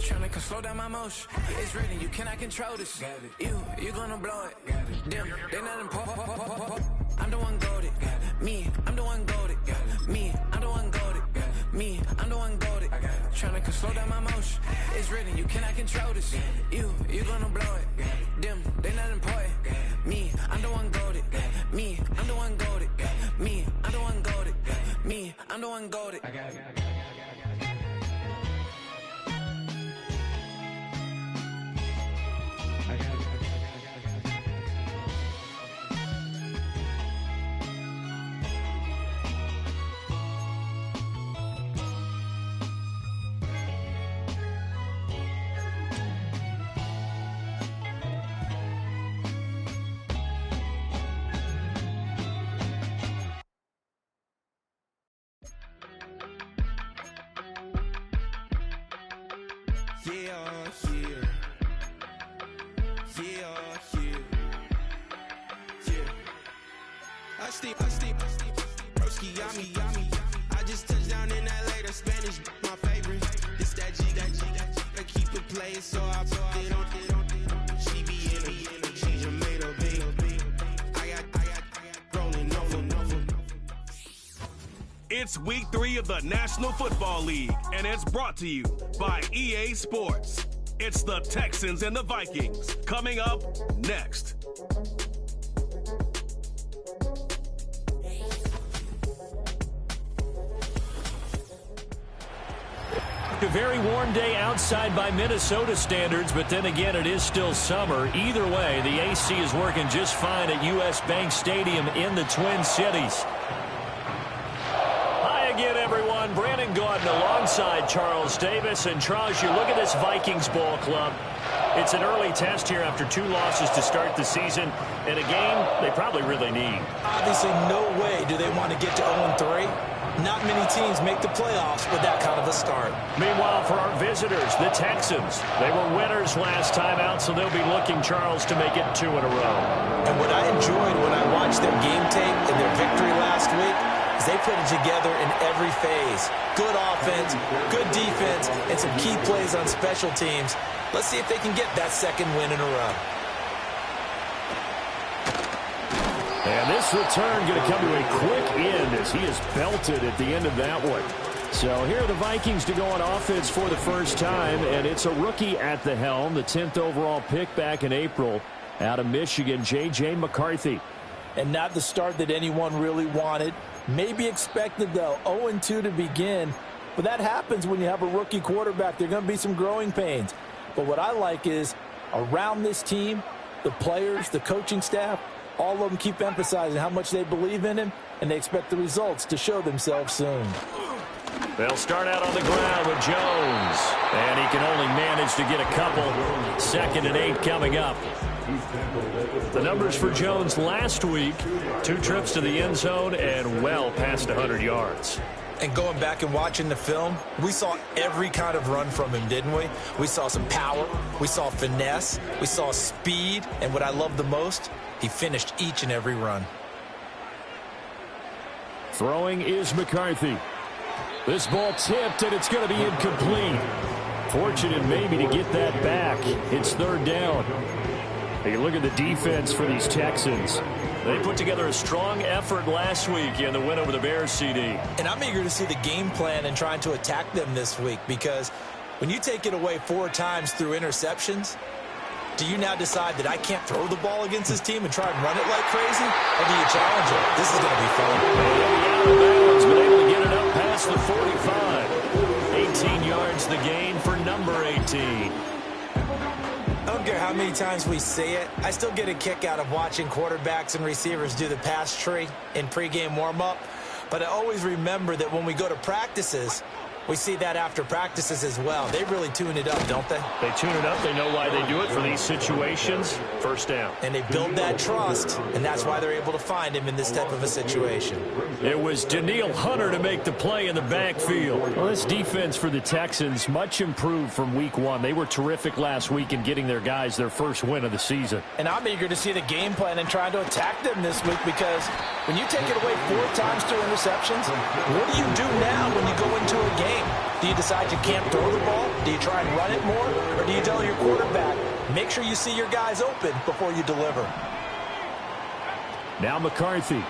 Tryna slow down my motion. It's written, you cannot control this. You gonna blow it. Them, they not important. I'm the one goated. Me, I'm the one goated. Me, I'm the one goated. Me, I'm the one goated. Tryna slow down my motion. It's written, you cannot control this. You gonna blow it. Them, they not important. Me, I'm the one goated. Me, I'm the one goated. Me, I'm the one goated. Me, I'm the one goated. I just touched down in LA, the Spanish, my favorite. This that G, I keep it playing, so I put it on. She be in me, she just made a beat. I got rolling over. It's week 3 of the National Football League, and it's brought to you by EA Sports. It's the Texans and the Vikings coming up next. A very warm day outside by Minnesota standards, but then again, it is still summer. Either way, the AC is working just fine at US Bank Stadium in the Twin Cities. Hi again, everyone. Brandon Gaudin alongside Charles Davis. And Charles, you look at this Vikings ball club. It's an early test here after 2 losses to start the season, and a game they probably really need. Obviously, no way do they want to get to 0-3. Not many teams make the playoffs with that kind of a start. Meanwhile, for our visitors, the Texans, they were winners last time out, so they'll be looking, Charles, to make it 2 in a row. And what I enjoyed when I watched their game tape and their victory last week is they put it together in every phase. Good offense, good defense, and some key plays on special teams. Let's see if they can get that second win in a row. And this return going to come to a quick end as he is belted at the end of that one. So here are the Vikings to go on offense for the first time, and it's a rookie at the helm, the 10th overall pick back in April out of Michigan, J.J. McCarthy. And not the start that anyone really wanted. Maybe expected, though, 0-2 to begin. But that happens when you have a rookie quarterback. There are going to be some growing pains. But what I like is around this team, the players, the coaching staff, all of them keep emphasizing how much they believe in him, and they expect the results to show themselves soon. They'll start out on the ground with Jones, and he can only manage to get a couple. 2nd and 8 coming up. The numbers for Jones last week, 2 trips to the end zone and well past 100 yards. And going back and watching the film, we saw every kind of run from him, didn't we? We saw some power, we saw finesse, we saw speed, and what I love the most, he finished each and every run. Throwing is McCarthy. This ball tipped, and it's going to be incomplete. Fortunate maybe to get that back. It's 3rd down. Hey, look at the defense for these Texans. They put together a strong effort last week in the win over the Bears, CD. And I'm eager to see the game plan and trying to attack them this week, because when you take it away 4 times through interceptions, do you now decide that I can't throw the ball against this team and try and run it like crazy? Or do you challenge it? This is going to be fun. Out of bounds, but able to get it up past the 45. 18 yards the gain for number 18. I don't care how many times we say it, I still get a kick out of watching quarterbacks and receivers do the pass tree in pregame warm-up. But I always remember that when we go to practices, we see that after practices as well. They really tune it up, don't they? They tune it up. They know why they do it for these situations. 1st down. And they build that trust, and that's why they're able to find him in this type of a situation. It was Danielle Hunter to make the play in the backfield. Well, this defense for the Texans, much improved from week 1. They were terrific last week in getting their guys their first win of the season. And I'm eager to see the game plan and trying to attack them this week, because when you take it away 4 times through interceptions, what do you do now when you go into a game game. Do you decide you can't throw the ball? Do you try and run it more? Or do you tell your quarterback, make sure you see your guys open before you deliver? Now McCarthy.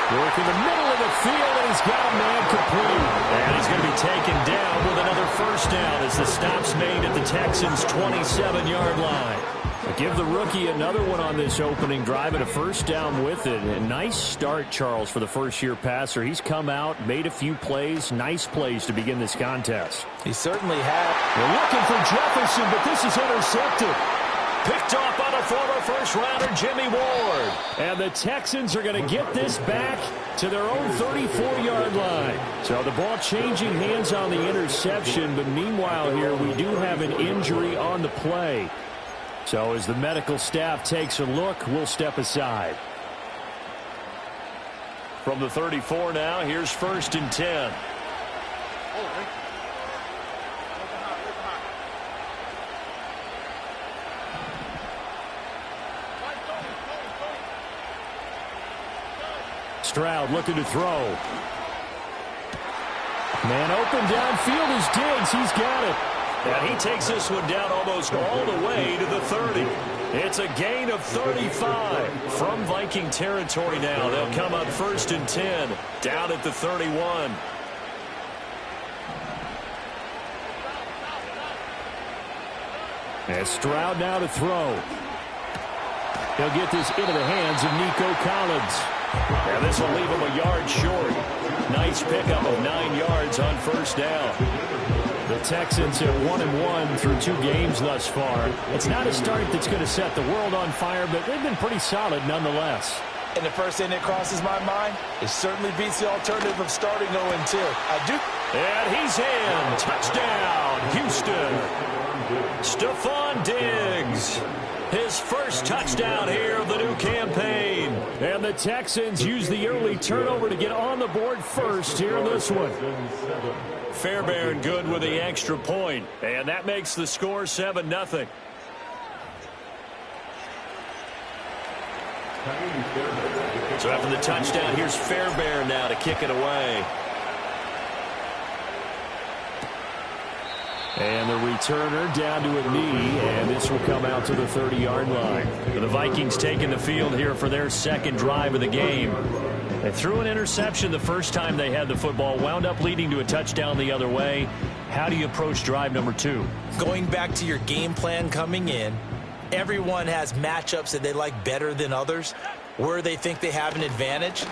Work in the middle of the field, and he's got a man complete. And he's going to be taken down with another first down as the stop's made at the Texans' 27-yard line. Give the rookie another one on this opening drive and a first down with it. A nice start, Charles, for the first-year passer. He's come out, made a few plays, nice plays to begin this contest. He certainly has. They're looking for Jefferson, but this is intercepted. Picked off by the former first-rounder Jimmy Ward. And the Texans are going to get this back to their own 34-yard line. So the ball changing hands on the interception, but meanwhile here we do have an injury on the play. So as the medical staff takes a look, we'll step aside. From the 34 now, here's 1st and 10. Stroud looking to throw. Man open downfield is Diggs. He's got it. And he takes this one down almost all the way to the 30. It's a gain of 35 from Viking territory now. They'll come up 1st and 10 down at the 31. And Stroud now to throw. He'll get this into the hands of Nico Collins. And this will leave him a yard short. Nice pickup of 9 yards on first down. The Texans are 1-1 through 2 games thus far. It's not a start that's going to set the world on fire, but they've been pretty solid nonetheless. And the first thing that crosses my mind, it certainly beats the alternative of starting 0-2. I do. And he's in. Touchdown, Houston. Stephon Diggs. His first touchdown here of the new campaign. And the Texans use the early turnover to get on the board first here in this one. Fairbairn good with the extra point. And that makes the score 7-0. So after the touchdown, here's Fairbairn now to kick it away. And the returner down to a knee, and this will come out to the 30-yard line. The Vikings taking the field here for their second drive of the game. They threw an interception the first time they had the football, wound up leading to a touchdown the other way. How do you approach drive number 2? Going back to your game plan coming in, everyone has matchups that they like better than others. Where they think they have an advantage,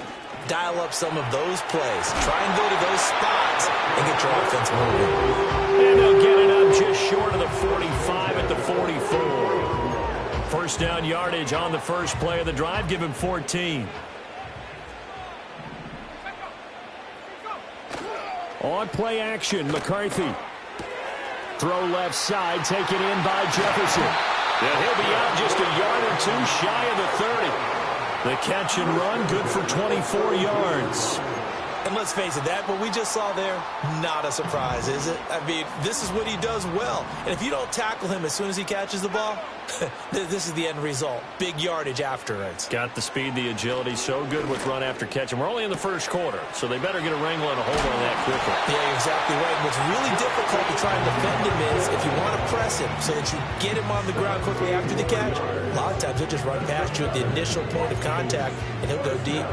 dial up some of those plays. Try and go to those spots and get your offense moving. And they'll get it up just short of the 45 at the 44. First down yardage on the first play of the drive. Give him 14. On play action, McCarthy. Throw left side, taken in by Jefferson. And he'll be out just a yard or 2 shy of the 30. The catch and run, good for 24 yards. And let's face it, that what we just saw there, not a surprise, is it? I mean, this is what he does well. And if you don't tackle him as soon as he catches the ball, this is the end result. Big yardage afterwards. Got the speed, the agility, so good with run after catch. And we're only in the first quarter, so they better get a wrangle and a hold on that quickly. Yeah, exactly right. What's really difficult to try and defend him is if you want to press him so that you get him on the ground quickly after the catch, a lot of times he'll just run past you at the initial point of contact, and he'll go deep.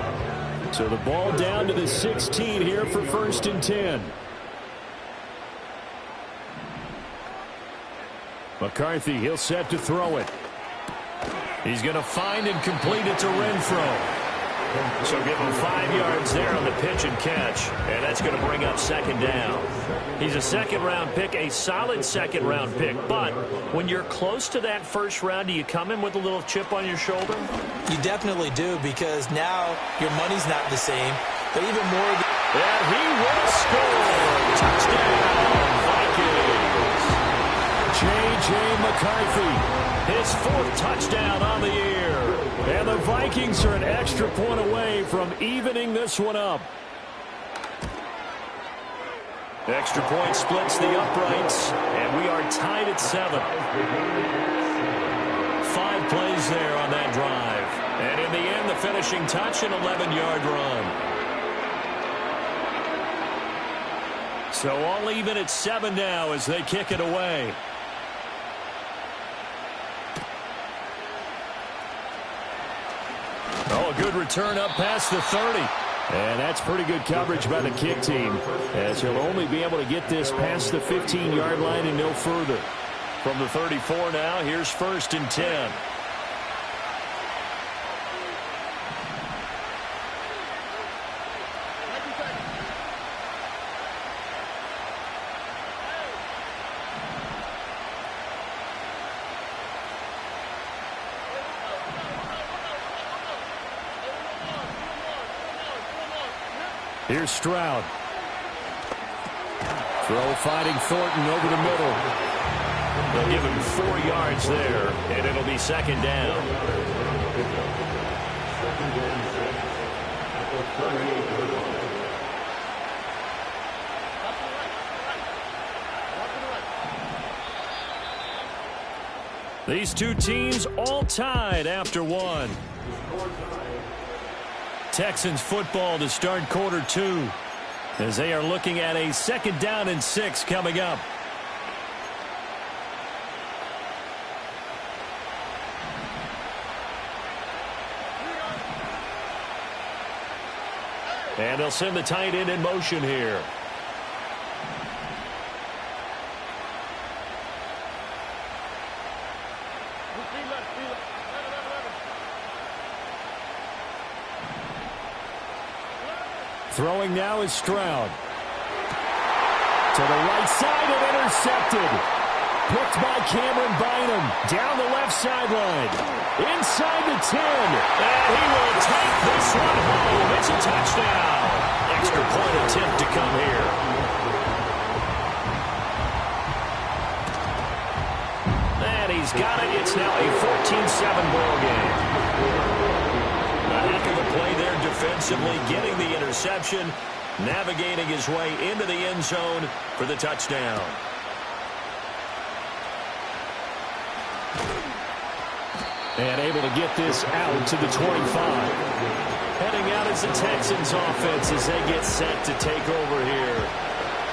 So the ball down to the 16 here for 1st and 10. McCarthy, he'll set to throw it. He's going to find and complete it to Renfro. So give him 5 yards there on the pitch and catch. And that's going to bring up 2nd down. He's a second-round pick, a solid second-round pick. But when you're close to that first round, do you come in with a little chip on your shoulder? You definitely do, because now your money's not the same. But even more... And he will score! Touchdown, Vikings! J.J. McCarthy, his 4th touchdown on the year. And the Vikings are an extra point away from evening this one up. Extra point splits the uprights, and we are tied at 7. 5 plays there on that drive. And in the end, the finishing touch, an 11-yard run. So all even at 7 now as they kick it away. Oh, a good return up past the 30. And that's pretty good coverage by the kick team, as he'll only be able to get this past the 15-yard line and no further. From the 34 now, here's 1st and 10. Here's Stroud. Throw finding Thornton over the middle. They'll give him 4 yards there, and it'll be 2nd down. These two teams all tied after 1. Texans football to start quarter 2 as they are looking at a 2nd down and 6 coming up. And they'll send the tight end in motion here. Throwing now is Stroud. To the right side and intercepted. Picked by Cameron Bynum. Down the left sideline. Inside the 10. And he will take this one home. It's a touchdown. Extra point attempt to come here. And he's got it. It's now a 14-7 ball game. A heck of a play there defensively, getting the interception, navigating his way into the end zone for the touchdown. And able to get this out to the 25. Heading out is the Texans offense as they get set to take over here.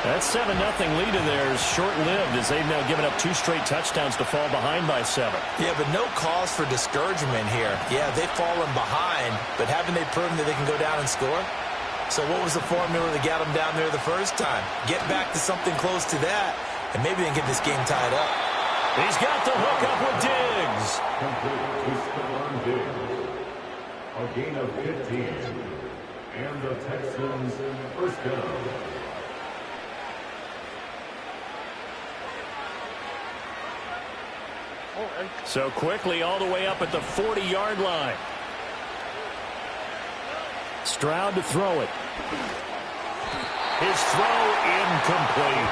That 7-0 lead of theirs short-lived as they've now given up 2 straight touchdowns to fall behind by 7. Yeah, but no cause for discouragement here. Yeah, they've fallen behind, but haven't they proven that they can go down and score? So what was the formula that got them down there the first time? Get back to something close to that, and maybe they can get this game tied up. He's got the hook up with Diggs. A gain of 15. And the Texans first down. So quickly all the way up at the 40-yard line. Stroud to throw it. His throw incomplete.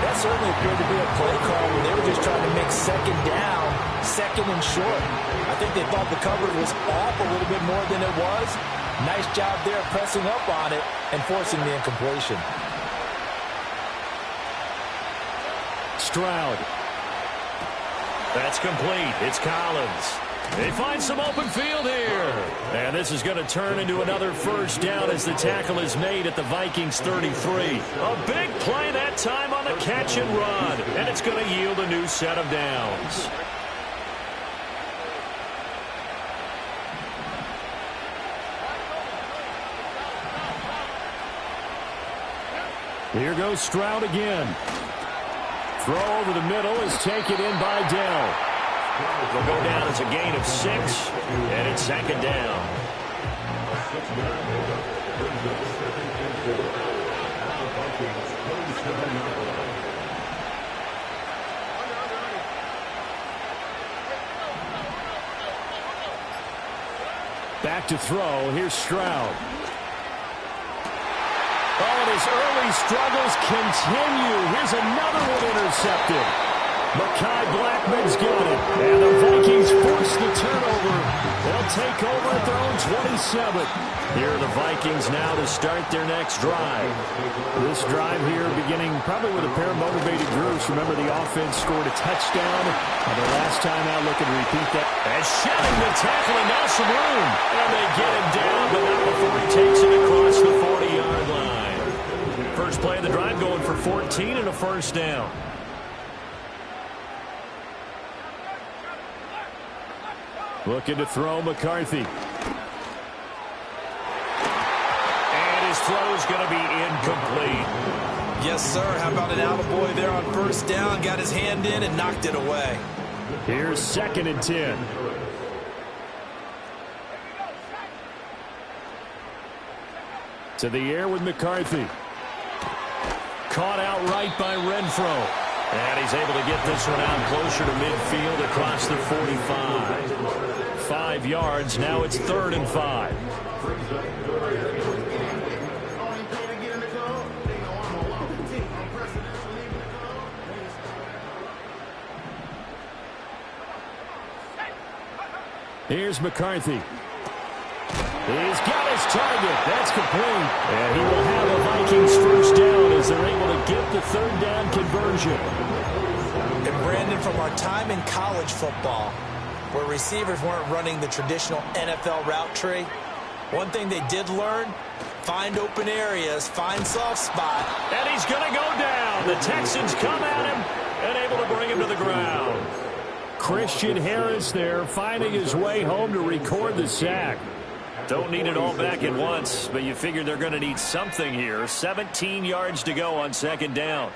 That certainly appeared to be a play call where they were just trying to make 2nd down, 2nd and short. I think they thought the coverage was off a little bit more than it was. Nice job there pressing up on it and forcing the incompletion. Stroud. That's complete. It's Collins. They find some open field here. And this is going to turn into another 1st down as the tackle is made at the Vikings 33. A big play that time on the catch and run. And it's going to yield a new set of downs. Here goes Stroud again. Throw over the middle is taken in by Dell. They'll go down as a gain of 6, and it's 2nd down. Back to throw. Here's Stroud. Oh, and his early struggles continue. Here's another one intercepted. Mekhi Blackman's got it. And the Vikings force the turnover. They'll take over at their own 27. Here are the Vikings now to start their next drive. This drive here beginning probably with a pair of motivated groups. Remember, the offense scored a touchdown. And the last time out, looking to repeat that. And shedding the tackle, and now some room. And they get him down, but not before he takes it across the 40-yard line. First play of the drive, going for 14 and a first down. Looking to throw McCarthy. And his throw is going to be incomplete. Yes, sir. How about an attaboy there on first down? Got his hand in and knocked it away. Here's 2nd and 10. To the air with McCarthy. Caught outright by Renfro. And he's able to get this one out closer to midfield across the 45. 5 yards. Now it's 3rd and 5. Here's McCarthy. He's got his target. That's complete. And he will have a Vikings first down as they're able to get the 3rd down conversion. And Brandon, from our time in college football, where receivers weren't running the traditional NFL route tree, one thing they did learn, find open areas, find soft spot. And he's going to go down. The Texans come at him and able to bring him to the ground. Christian Harris there finding his way home to record the sack. Don't need it all back at once, but you figure they're going to need something here. 17 yards to go on 2nd down.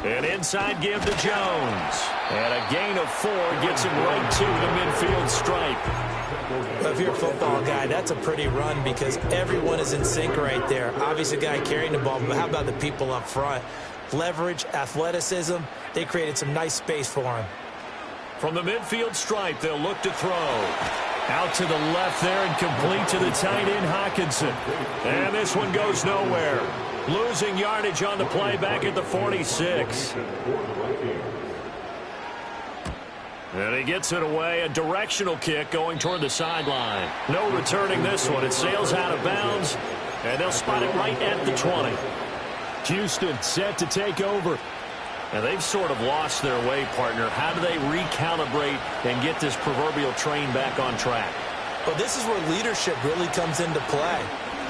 An inside give to Jones. And a gain of 4 gets him right to the midfield stripe. If you're a football guy, that's a pretty run because everyone is in sync right there. Obviously, a guy carrying the ball, but how about the people up front? Leverage, athleticism, they created some nice space for him. From the midfield stripe, they'll look to throw. Out to the left there and complete to the tight end, Hockenson. And this one goes nowhere. Losing yardage on the play back at the 46. And he gets it away. A directional kick going toward the sideline. No returning this one. It sails out of bounds. And they'll spot it right at the 20. Houston set to take over. And they've sort of lost their way, partner. How do they recalibrate and get this proverbial train back on track? Well, this is where leadership really comes into play.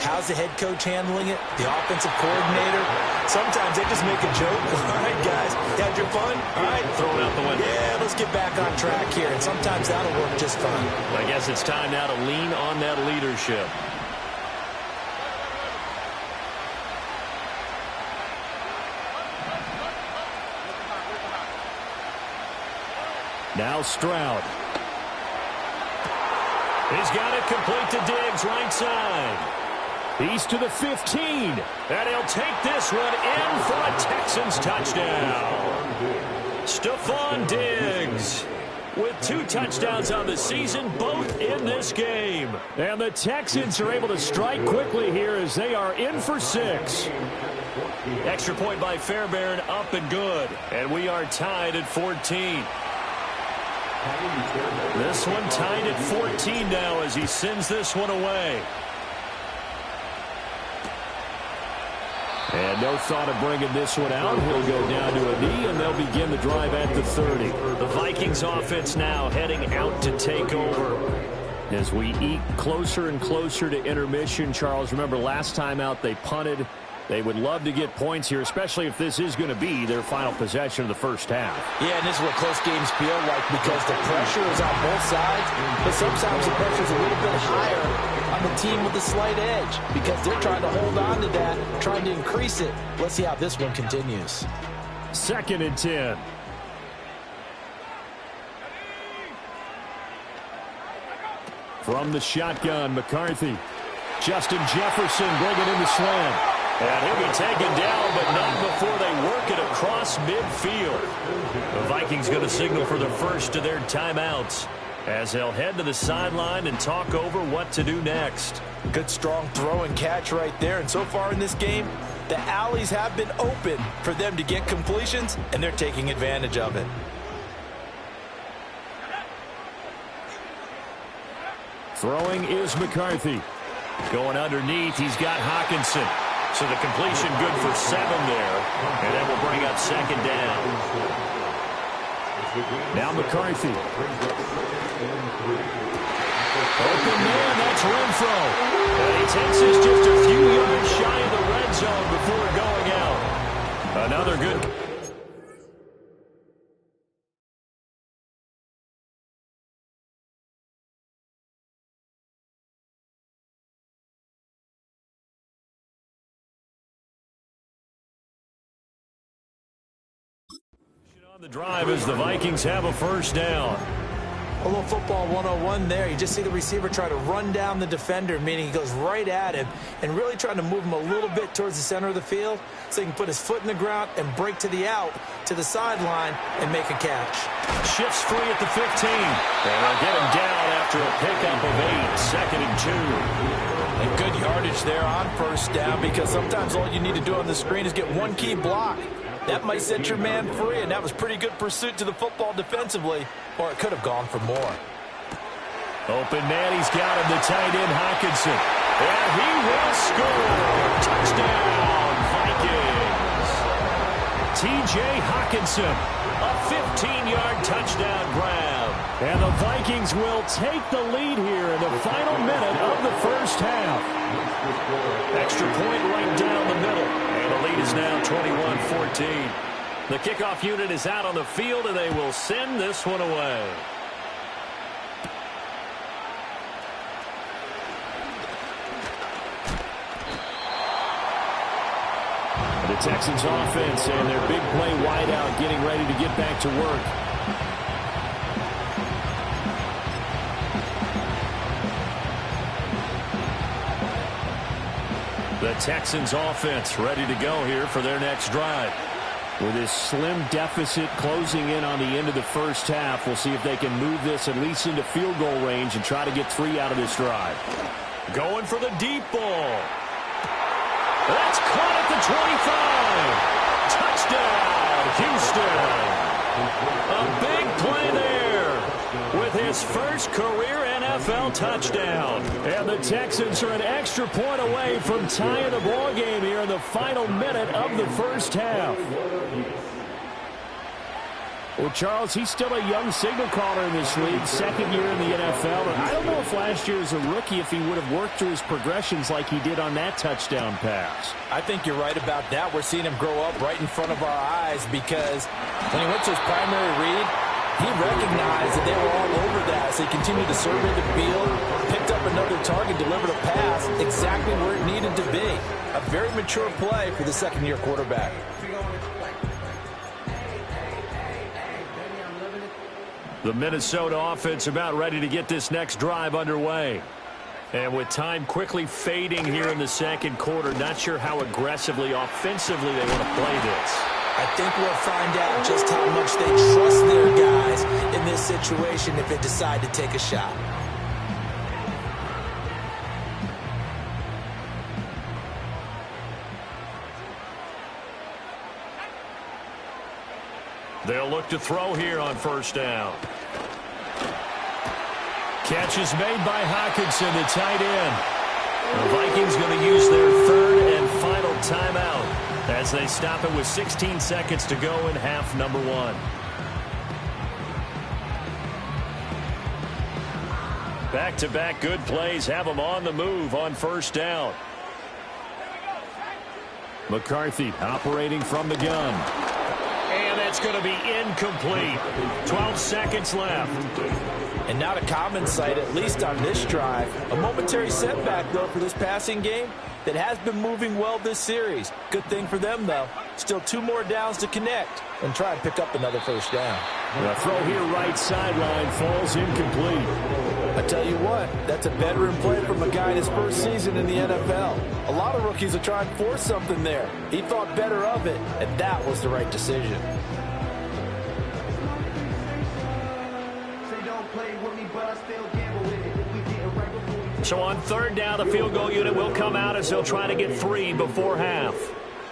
How's the head coach handling it? The offensive coordinator? Sometimes they just make a joke. All right, guys, had your fun? All right. Throw it out the window. Yeah, let's get back on track here. And sometimes that'll work just fine. I guess it's time now to lean on that leadership. Now Stroud. He's got it complete to Diggs, right side. He's to the 15. And he'll take this one in for a Texans touchdown. Stephon Diggs with 2 touchdowns on the season, both in this game. And the Texans are able to strike quickly here as they are in for 6. Extra point by Fairbairn, up and good. And we are tied at 14. This one tied at 14 now as he sends this one away. And no thought of bringing this one out. He'll go down to a knee, and they'll begin the drive at the 30. The Vikings offense now heading out to take over. As we eat closer and closer to intermission, Charles, remember last time out they punted. They would love to get points here, especially if this is going to be their final possession of the first half. Yeah, and this is what close games feel like because the pressure is on both sides, but sometimes the pressure is a little bit higher on the team with the slight edge because they're trying to hold on to that, trying to increase it. Let's see how this one continues. 2nd and 10. From the shotgun, McCarthy. Justin Jefferson bringing in the slam. And he'll be taken down, but not before they work it across midfield. The Vikings going to signal for the first of their timeouts as they'll head to the sideline and talk over what to do next. Good strong throw and catch right there. And so far in this game, the alleys have been open for them to get completions, and they're taking advantage of it. Throwing is McCarthy. Going underneath, he's got Hockenson. So the completion good for 7 there. And that will bring up 2nd down. Now McCarthy. Open man, that's Renfro. And he takes us just a few yards shy of the red zone before going Another good. On the drive as the Vikings have a first down. A little football 101 there. You just see the receiver try to run down the defender, meaning he goes right at him and really trying to move him a little bit towards the center of the field so he can put his foot in the ground and break to the out, to the sideline, and make a catch. Shifts free at the 15. And they'll get him down after a pickup of 8, 2nd and 2. And good yardage there on first down because sometimes all you need to do on the screen is get one key block. That might set your man free, and that was pretty good pursuit to the football defensively, or it could have gone for more. Open man, he's got him, the tight end, Hockenson. And he will score. Touchdown, Vikings. T.J. Hockenson, a 15-yard touchdown grab. And the Vikings will take the lead here in the final minute of the first half. Extra point right down the middle. And the lead is now 21-14. The kickoff unit is out on the field, and they will send this one away. The Texans offense and their big play wideout getting ready to get back to work. The Texans offense ready to go here for their next drive. With this slim deficit closing in on the end of the first half, we'll see if they can move this at least into field goal range and try to get 3 out of this drive. Going for the deep ball. That's caught at the 25. Touchdown, Houston. A big play there with his first career NFL touchdown. And the Texans are an extra point away from tying the ball game here in the final minute of the first half. Well, Charles, he's still a young signal caller in this league, 2nd year in the NFL. And I don't know if last year as a rookie if he would have worked through his progressions like he did on that touchdown pass. I think you're right about that. We're seeing him grow up right in front of our eyes because when he went to his primary read, he recognized that they were all over that, so he continued to survey the field, picked up another target, delivered a pass exactly where it needed to be. A very mature play for the 2nd-year quarterback. The Minnesota offense about ready to get this next drive underway. And with time quickly fading here in the 2nd quarter, not sure how aggressively, offensively they want to play this. I think we'll find out just how much they trust their guys in this situation if they decide to take a shot. They'll look to throw here on first down. Catch is made by Hockenson, the tight end. The Vikings going to use their 3rd and final timeout as they stop it with 16 seconds to go in half number 1. Back-to-back good plays have them on the move on first down. McCarthy operating from the gun. And that's going to be incomplete. 12 seconds left. And not a common sight, at least on this drive. A momentary setback, though, for this passing game that has been moving well this series. Good thing for them, though. Still 2 more downs to connect and try and pick up another first down. The throw here right sideline falls incomplete. I tell you what, that's a veteran play from a guy in his first season in the NFL. A lot of rookies are trying to force something there. He thought better of it, and that was the right decision. So on 3rd down, the field goal unit will come out as they'll try to get 3 before half.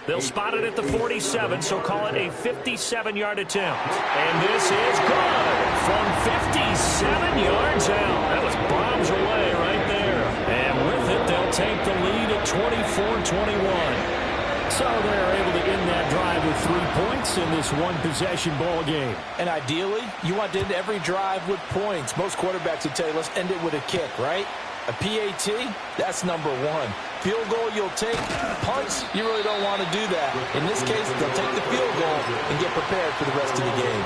They'll spot it at the 47, so call it a 57-yard attempt. And this is good from 57 yards out. That was bombs away right there. And with it, they'll take the lead at 24-21. So they're able to end that drive with 3 points in this one-possession ball game. And ideally, you want to end every drive with points. Most quarterbacks would tell you, let's end it with a kick, right? A PAT, that's number one. Field goal you'll take. Punts, you really don't want to do that. In this case, they'll take the field goal and get prepared for the rest of the game.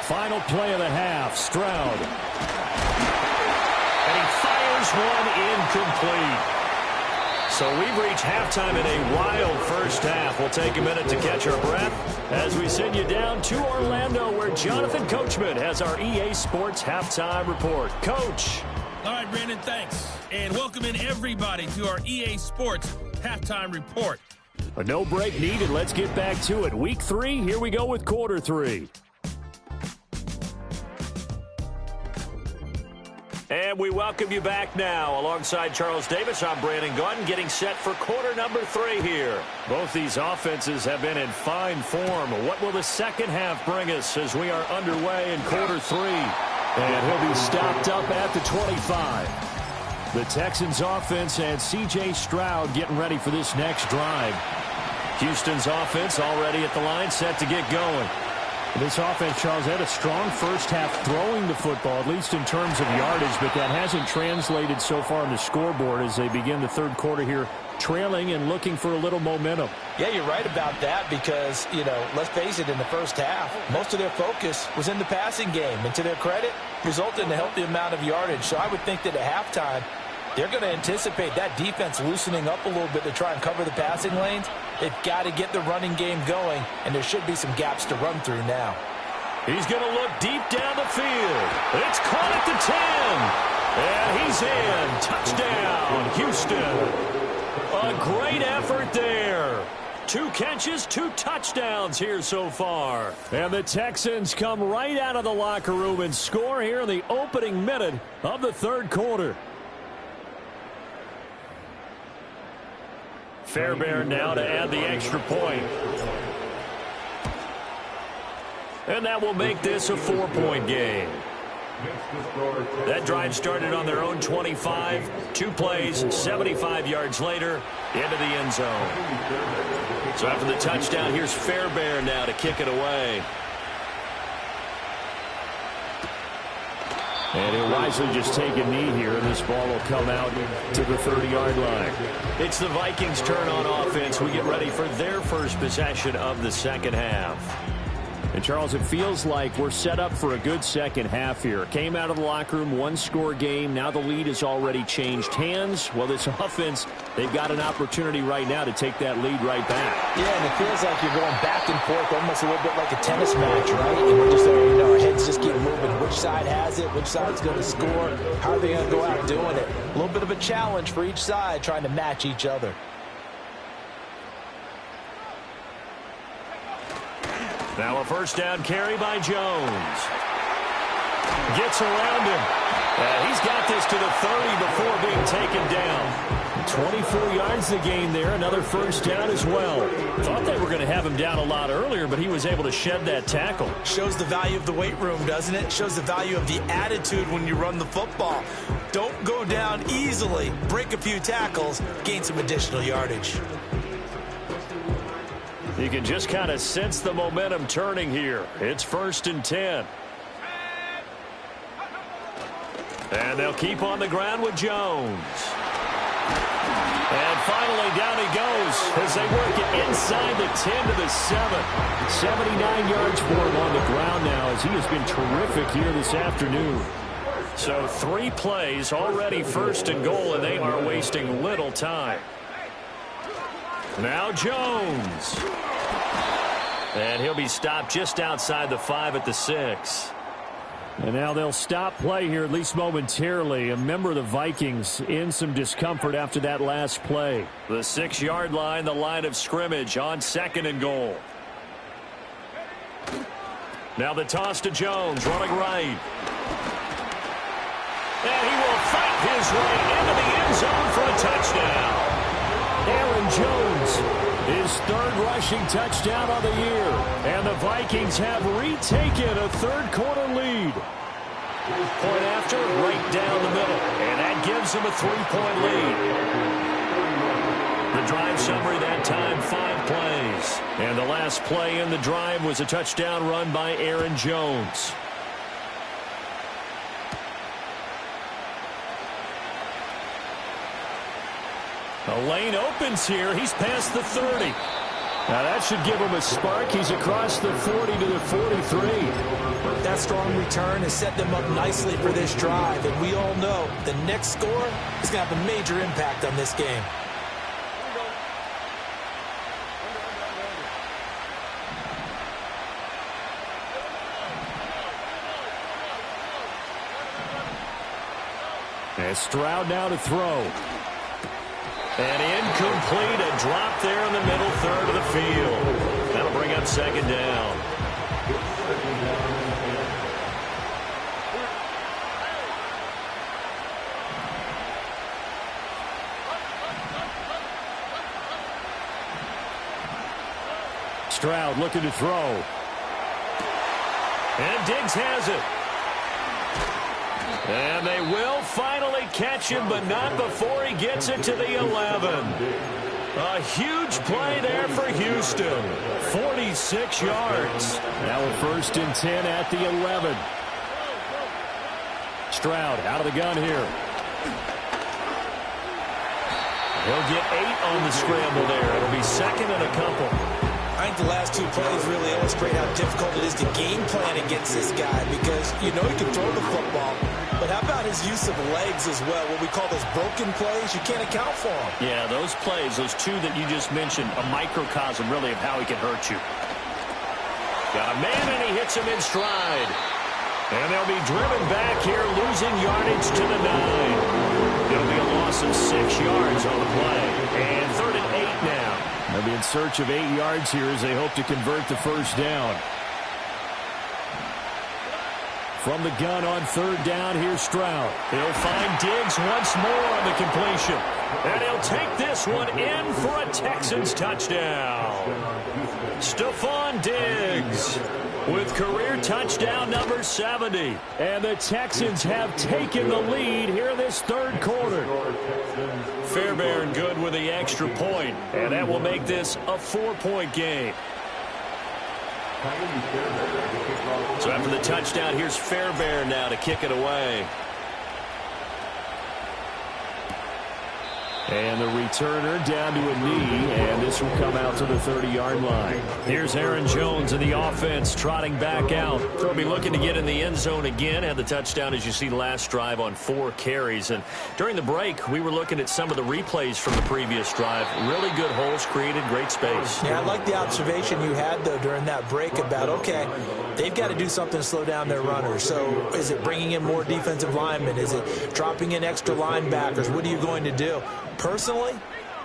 Final play of the half, Stroud. And he fires one incomplete. So we've reached halftime in a wild first half. We'll take a minute to catch our breath as we send you down to Orlando, where Jonathan Coachman has our EA Sports Halftime Report. Coach. All right, Brandon, thanks. And welcome in everybody to our EA Sports Halftime Report. A no break needed. Let's get back to it. Week 3, here we go with quarter 3. And we welcome you back now. Alongside Charles Davis, I'm Brandon Gordon, getting set for quarter number 3 here. Both these offenses have been in fine form. What will the second half bring us as we are underway in quarter 3? And he'll be stopped up at the 25. The Texans offense and C.J. Stroud getting ready for this next drive. Houston's offense already at the line, set to get going. This offense, Charles, had a strong first half throwing the football, at least in terms of yardage, but that hasn't translated so far on the scoreboard as they begin the third quarter here, trailing and looking for a little momentum. Yeah, you're right about that because, let's face it, in the first half, most of their focus was in the passing game. And to their credit, resulted in a healthy amount of yardage. So I would think that at halftime, they're going to anticipate that defense loosening up a little bit to try and cover the passing lanes. They've got to get the running game going, and there should be some gaps to run through now. He's going to look deep down the field. It's caught at the 10. And he's in. Touchdown, Houston. A great effort there. 2 catches, 2 touchdowns here so far. And the Texans come right out of the locker room and score here in the opening minute of the third quarter. Fairbairn now to add the extra point. And that will make this a 4-point game. That drive started on their own 25. 2 plays, 75 yards later, into the end zone. So after the touchdown, here's Fairbairn now to kick it away. And he'll wisely just take a knee here, and this ball will come out to the 30-yard line. It's the Vikings' turn on offense. We get ready for their first possession of the second half. And, Charles, it feels like we're set up for a good second half here. Came out of the locker room, 1-score game. Now the lead has already changed hands. Well, this offense, they've got an opportunity right now to take that lead right back. Yeah, and it feels like you're going back and forth, almost a little bit like a tennis match, right? And we're just, our heads just keep moving. Which side has it? Which side's going to score? How are they going to go out doing it? A little bit of a challenge for each side, trying to match each other. Now a first down carry by Jones. Gets around him. And he's got this to the 30 before being taken down. 24 yards to gain there. Another first down as well. Thought they were going to have him down a lot earlier, but he was able to shed that tackle. Shows the value of the weight room, doesn't it? Shows the value of the attitude when you run the football. Don't go down easily. Break a few tackles. Gain some additional yardage. You can just kind of sense the momentum turning here. It's 1st and 10. And they'll keep on the ground with Jones. And finally down he goes as they work it inside the 10 to the 7. 79 yards for him on the ground now as he has been terrific here this afternoon. So 3 plays already 1st and goal, and they are wasting little time. Now Jones. And he'll be stopped just outside the 5 at the 6. And now they'll stop play here, at least momentarily. A member of the Vikings in some discomfort after that last play. The 6-yard line, the line of scrimmage on 2nd and goal. Now the toss to Jones, running right. And he will fight his way into the end zone for a touchdown. Aaron Jones His third rushing touchdown on the year. And the Vikings have retaken a third-quarter lead. Point after, right down the middle. And that gives them a 3-point lead. The drive summary that time, 5 plays. And the last play in the drive was a touchdown run by Aaron Jones. A lane opens here. He's past the 30. Now that should give him a spark. He's across the 40 to the 43. That strong return has set them up nicely for this drive. And we all know the next score is going to have a major impact on this game. And Stroud now to throw. And incomplete, a drop there in the middle third of the field. That'll bring up second down. Stroud looking to throw. And Diggs has it. And they will finally catch him, but not before he gets it to the 11. A huge play there for Houston. 46 yards. Now a 1st and 10 at the 11. Stroud out of the gun here. He'll get 8 on the scramble there. It'll be second and a couple. I think the last 2 plays really illustrate how difficult it is to game plan against this guy because you know he can throw the football, but how about his use of legs as well, what we call those broken plays? You can't account for them. Yeah, those plays, those 2 that you just mentioned, a microcosm really of how he can hurt you. Got a man and he hits him in stride. And they'll be driven back here, losing yardage to the 9. It'll be a loss of 6 yards on the play. And 3rd and 8 now. They'll be in search of 8 yards here as they hope to convert the first down. From the gun on 3rd down, here's Stroud. He'll find Diggs once more on the completion. And he'll take this one in for a Texans touchdown. Stephon Diggs with career touchdown number 70. And the Texans have taken the lead here in this 3rd quarter. Fairbairn good with the extra point, and that will make this a 4-point game. So after the touchdown, here's Fairbairn now to kick it away. And the returner down to a knee, and this will come out to the 30-yard line. Here's Aaron Jones in the offense trotting back out. They'll be looking to get in the end zone again. Had the touchdown, as you see, last drive on 4 carries. And during the break, we were looking at some of the replays from the previous drive. Really good holes created, great space. Yeah, I like the observation you had, though, during that break about, okay, they've got to do something to slow down their runners. So is it bringing in more defensive linemen? Is it dropping in extra linebackers? What are you going to do? Personally,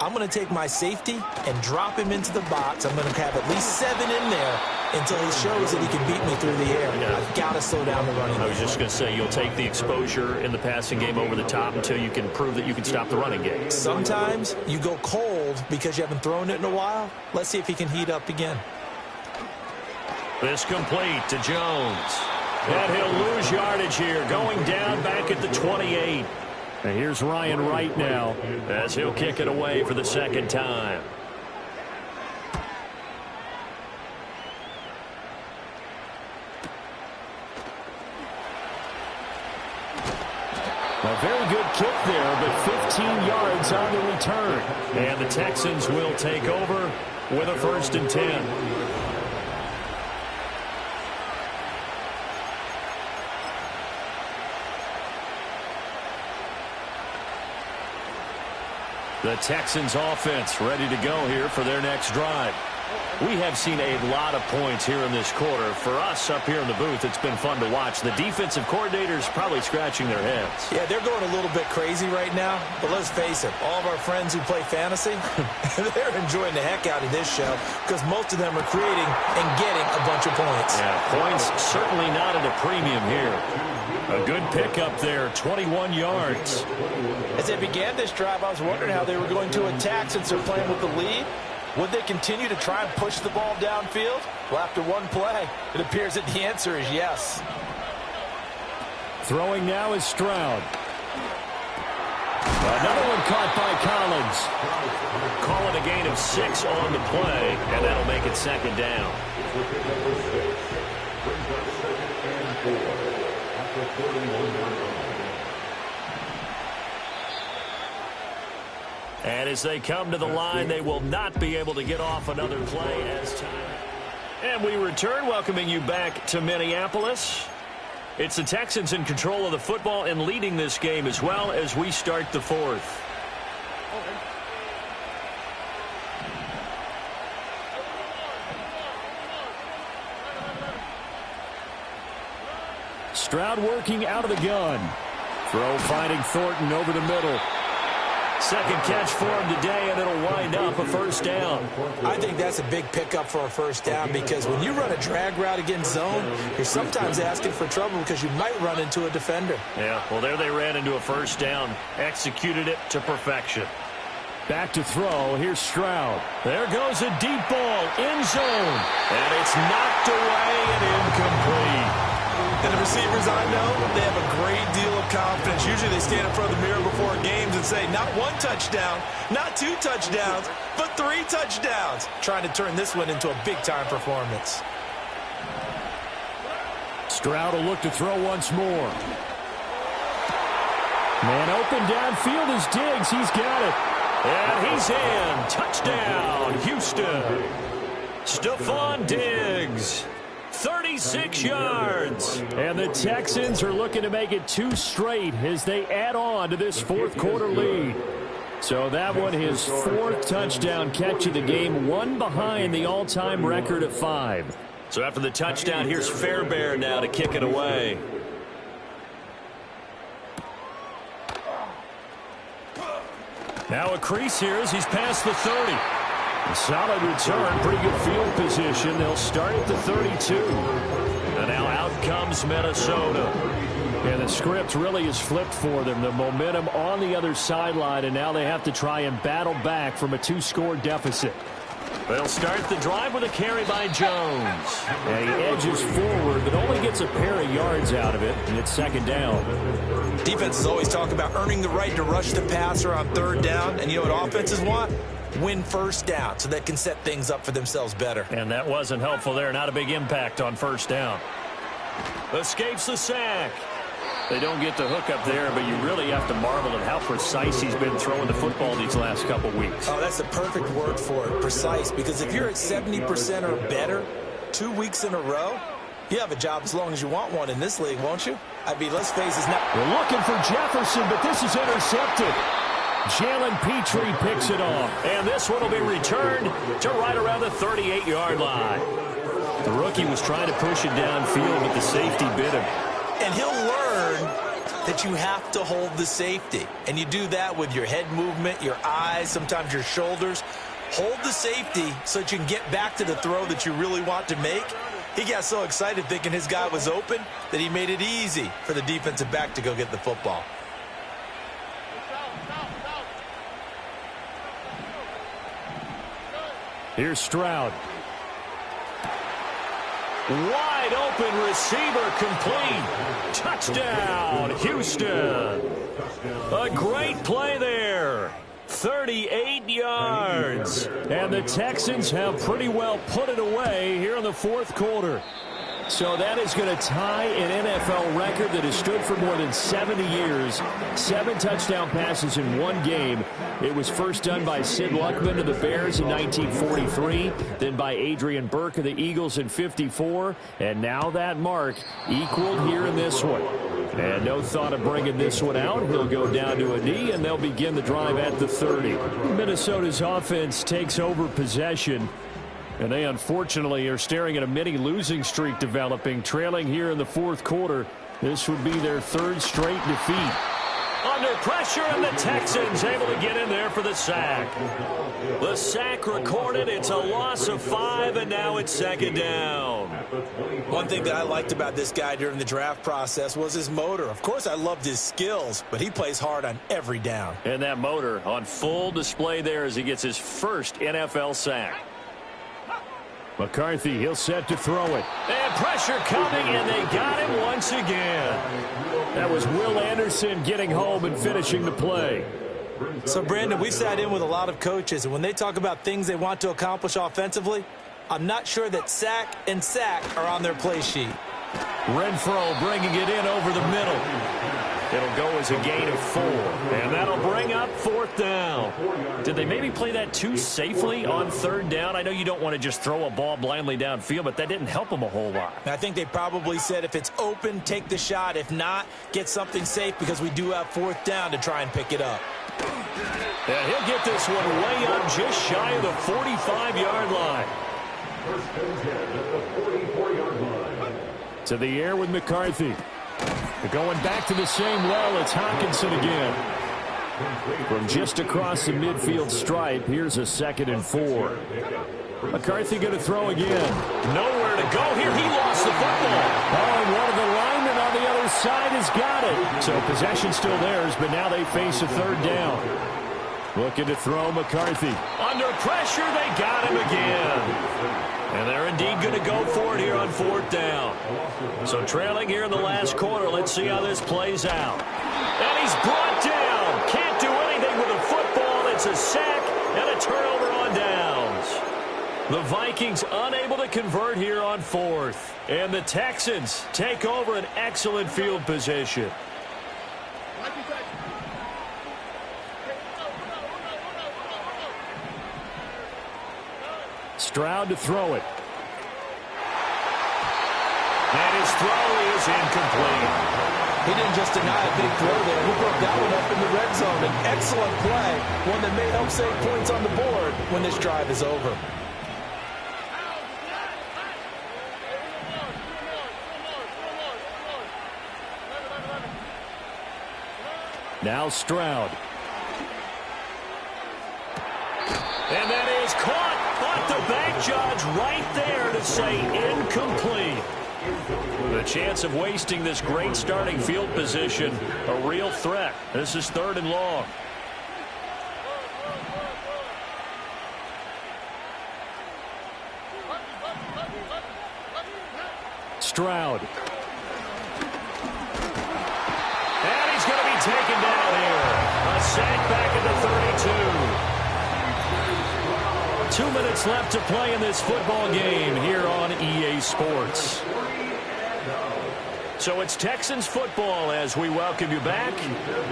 I'm going to take my safety and drop him into the box. I'm going to have at least 7 in there until he shows that he can beat me through the air. Yeah. I've got to slow down the running game. I was just going to say, you'll take the exposure in the passing game over the top until you can prove that you can stop the running game. Sometimes you go cold because you haven't thrown it in a while. Let's see if he can heat up again. This complete to Jones. And he'll lose yardage here, going down back at the 28. And here's Ryan Wright now as he'll kick it away for the 2nd time. A very good kick there, but 15 yards on the return. And the Texans will take over with a 1st and 10. The Texans offense ready to go here for their next drive. We have seen a lot of points here in this quarter. For us up here in the booth, it's been fun to watch. The defensive coordinators probably scratching their heads. Yeah, they're going a little bit crazy right now. But let's face it, all of our friends who play fantasy, they're enjoying the heck out of this show because most of them are creating and getting a bunch of points. Yeah, points certainly not at a premium here. A good pickup there, 21 yards. As they began this drive, I was wondering how they were going to attack since they're playing with the lead. Would they continue to try and push the ball downfield? Well, after one play, it appears that the answer is yes. Throwing now is Stroud. Another one caught by Collins. Call it a gain of 6 on the play, and that'll make it second down. And as they come to the line, they will not be able to get off another play as time. And we return, welcoming you back to Minneapolis. It's the Texans in control of the football and leading this game as well as we start the fourth. Stroud working out of the gun. Throw finding Thornton over the middle. Second catch for him today, and it'll wind up a first down. I think that's a big pickup for a first down because when you run a drag route against zone, you're sometimes asking for trouble because you might run into a defender. Yeah, well, there they ran into a first down. Executed it to perfection. Back to throw. Here's Stroud. There goes a deep ball in zone. And it's knocked away and incomplete. And the receivers I know, they have a great deal of confidence. Usually they stand in front of the mirror before games and say, not 1 touchdown, not 2 touchdowns, but 3 touchdowns. Trying to turn this one into a big-time performance. Stroud will look to throw once more. Man open downfield is Diggs. He's got it. And he's in. Touchdown, Houston. Stephon Diggs. 36 yards. And the Texans are looking to make it 2 straight as they add on to this fourth quarter lead. So that one, his 4th touchdown catch of the game, 1 behind the all-time record of 5. So after the touchdown, here's Fairbairn now to kick it away. Now a crease here as he's past the 30. A solid return, pretty good field position. They'll start at the 32. And now out comes Minnesota. And the script really is flipped for them. The momentum on the other sideline, and now they have to try and battle back from a 2-score deficit. They'll start the drive with a carry by Jones. And he edges forward, but only gets a pair of yards out of it, and it's second down. Defenses always talk about earning the right to rush the passer on 3rd down, and you know what offenses want? Win first down so they can set things up for themselves better. And that wasn't helpful there. Not a big impact on first down. Escapes the sack. They don't get the hook up there, but you really have to marvel at how precise he's been throwing the football these last couple weeks. Oh, that's the perfect word for it, precise, because if you're at 70% or better 2 weeks in a row, you have a job as long as you want one in this league, won't you? I mean, let's face it. We're looking for Jefferson, but this is intercepted. Jalen Petrie picks it off, and this one will be returned to right around the 38-yard line. The rookie was trying to push it downfield, but the safety bit him. And he'll learn that you have to hold the safety. And you do that with your head movement, your eyes, sometimes your shoulders. Hold the safety so that you can get back to the throw that you really want to make. He got so excited thinking his guy was open that he made it easy for the defensive back to go get the football. Here's Stroud. Wide open receiver complete. Touchdown, Houston. A great play there. 38 yards. And the Texans have pretty well put it away here in the fourth quarter. So that is going to tie an NFL record that has stood for more than 70 years. 7 touchdown passes in one game. It was first done by Sid Luckman of the Bears in 1943, then by Adrian Burke of the Eagles in 54, and now that mark equaled here in this one. And no thought of bringing this one out. He'll go down to a knee, and they'll begin the drive at the 30. Minnesota's offense takes over possession. And they, unfortunately, are staring at a mini losing streak developing, trailing here in the fourth quarter. This would be their 3rd straight defeat. Under pressure, and the Texans able to get in there for the sack. The sack recorded. It's a loss of 5, and now it's second down. One thing that I liked about this guy during the draft process was his motor. Of course, I loved his skills, but he plays hard on every down. And that motor on full display there as he gets his first NFL sack. McCarthy, he'll set to throw it. And pressure coming, and they got him once again. That was Will Anderson getting home and finishing the play. So, Brandon, we sat in with a lot of coaches, and when they talk about things they want to accomplish offensively, I'm not sure that sack and sack are on their play sheet. Renfro bringing it in over the middle. It'll go as a gain of 4, and that'll bring up 4th down. Did they maybe play that too safely on 3rd down? I know you don't want to just throw a ball blindly downfield, but that didn't help them a whole lot. I think they probably said if it's open, take the shot. If not, get something safe because we do have 4th down to try and pick it up. And he'll get this one way up just shy of the 45-yard line. To the air with McCarthy. Going back to the same well, it's Hockenson again. From just across the midfield stripe, here's a 2nd and 4. McCarthy going to throw again. Nowhere to go here. He lost the football. Oh, and one of the linemen on the other side has got it. So possession still theirs, but now they face a 3rd down. Looking to throw McCarthy. Under pressure, they got him again. And they're indeed going to go for it here on 4th down. So trailing here in the last quarter. Let's see how this plays out. And he's brought down. Can't do anything with the football. It's a sack and a turnover on downs. The Vikings unable to convert here on 4th. And the Texans take over an excellent field position. Stroud to throw it. And his throw is incomplete. He didn't just deny a big throw there. He broke that one up in the red zone. An excellent play, one that may help save points on the board when this drive is over. Now Stroud. And that is caught. But the back judge right there to say incomplete. The chance of wasting this great starting field position, a real threat. This is 3rd and long. Stroud. And he's going to be taken down here. A sack back at the 32. 2 minutes left to play in this football game here on EA Sports. So it's Texans football as we welcome you back.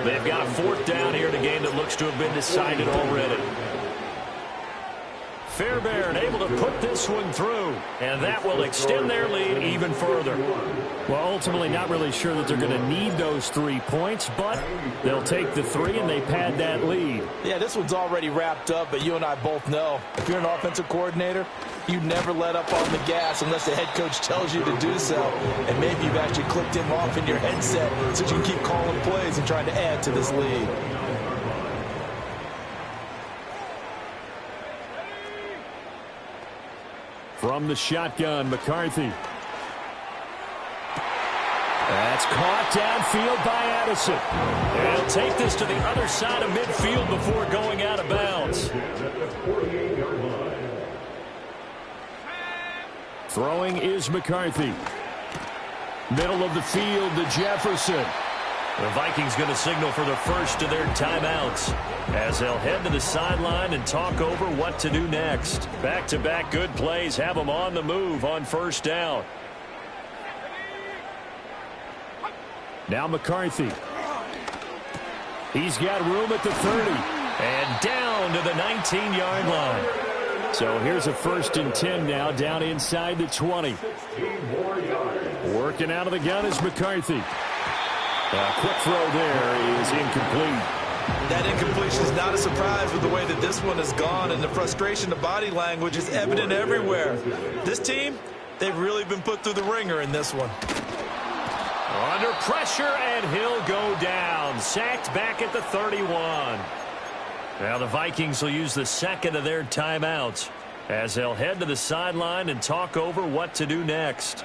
They've got a 4th down here in a game that looks to have been decided already. Fairbairn able to put this one through, and that will extend their lead even further. Well, ultimately not really sure that they're going to need those 3 points, but they'll take the 3 and they pad that lead. Yeah, this one's already wrapped up, but you and I both know if you're an offensive coordinator, you never let up on the gas unless the head coach tells you to do so. And maybe you've actually clicked him off in your headset so you can keep calling plays and trying to add to this lead. From the shotgun, McCarthy. That's caught downfield by Addison. And he'll take this to the other side of midfield before going out of bounds. Throwing is McCarthy. Middle of the field to Jefferson. The Vikings going to signal for the first of their timeouts as they'll head to the sideline and talk over what to do next. Back-to-back good plays have them on the move on 1st down. Now McCarthy. He's got room at the 30. And down to the 19-yard line. So here's a 1st and 10 now down inside the 20. Working out of the gun is McCarthy. A quick throw there is incomplete. That incompletion is not a surprise with the way that this one has gone, and the frustration, the body language is evident everywhere. This team, they've really been put through the ringer in this one. Under pressure, and he'll go down. Sacked back at the 31. Now the Vikings will use the second of their timeouts as they'll head to the sideline and talk over what to do next.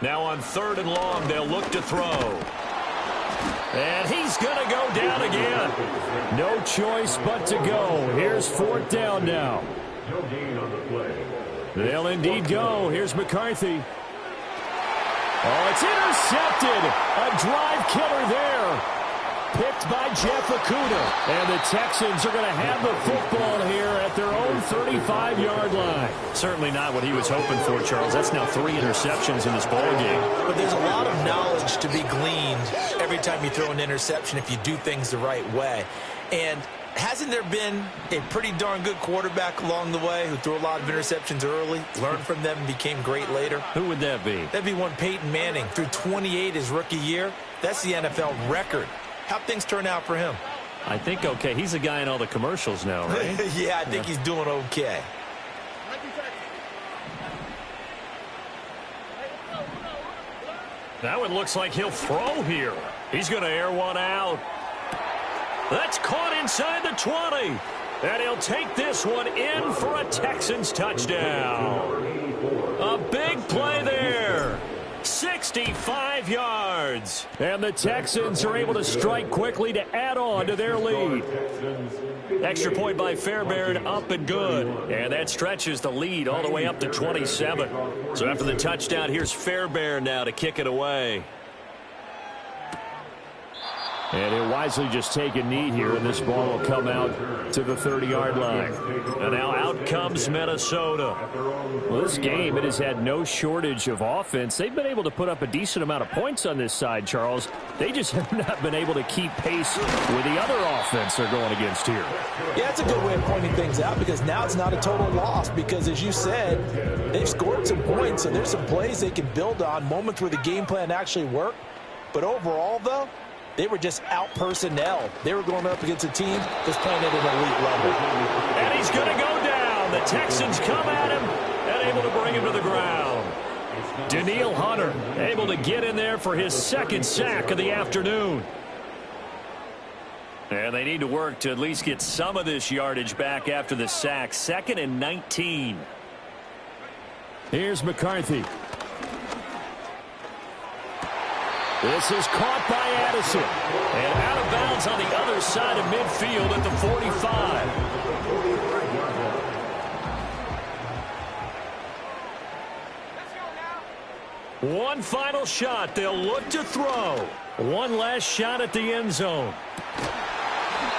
Now on 3rd and long, they'll look to throw. And he's going to go down again. No choice but to go. Here's 4th down now. No gain on the play. They'll indeed go. Here's McCarthy. Oh, it's intercepted. A drive killer there. Picked by Jeff Okudah. And the Texans are going to have the football here at their own 35-yard line. Certainly not what he was hoping for, Charles. That's now 3 interceptions in this ball game. But there's a lot of knowledge to be gleaned every time you throw an interception if you do things the right way. And hasn't there been a pretty darn good quarterback along the way who threw a lot of interceptions early, learned from them, and became great later? Who would that be? That'd be one Peyton Manning. Threw 28 his rookie year. That's the NFL record. How'd things turn out for him? I think okay. He's a guy in all the commercials now, right? Yeah, I think he's doing okay. Now it looks like he'll throw here. He's going to air one out. That's caught inside the 20. And he'll take this one in for a Texans touchdown. A big play there. 65 yards. And the Texans are able to strike quickly to add on to their lead. Extra point by Fairbairn, up and good. And that stretches the lead all the way up to 27. So after the touchdown, here's Fairbairn now to kick it away. And he'll wisely just take a knee here, and this ball will come out to the 30-yard line. And now out comes Minnesota. Well, this game, it has had no shortage of offense. They've been able to put up a decent amount of points on this side, Charles. They just have not been able to keep pace with the other offense they're going against here. Yeah, that's a good way of pointing things out because now it's not a total loss because, as you said, they've scored some points, so there's some plays they can build on, moments where the game plan actually worked. But overall, though, they were just out-personnel. They were going up against a team that's playing at an elite level. And he's going to go down. The Texans come at him and able to bring him to the ground. Danielle Hunter able to get in there for his 2nd sack of the afternoon. And they need to work to at least get some of this yardage back after the sack. 2nd and 19. Here's McCarthy. This is caught by Addison. And out of bounds on the other side of midfield at the 45. One final shot. They'll look to throw. One last shot at the end zone.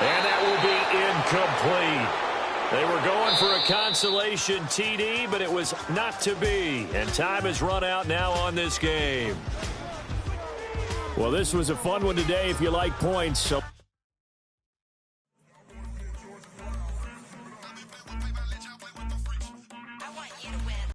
And that will be incomplete. They were going for a consolation TD, but it was not to be. And time has run out now on this game. Well, this was a fun one today if you like points. So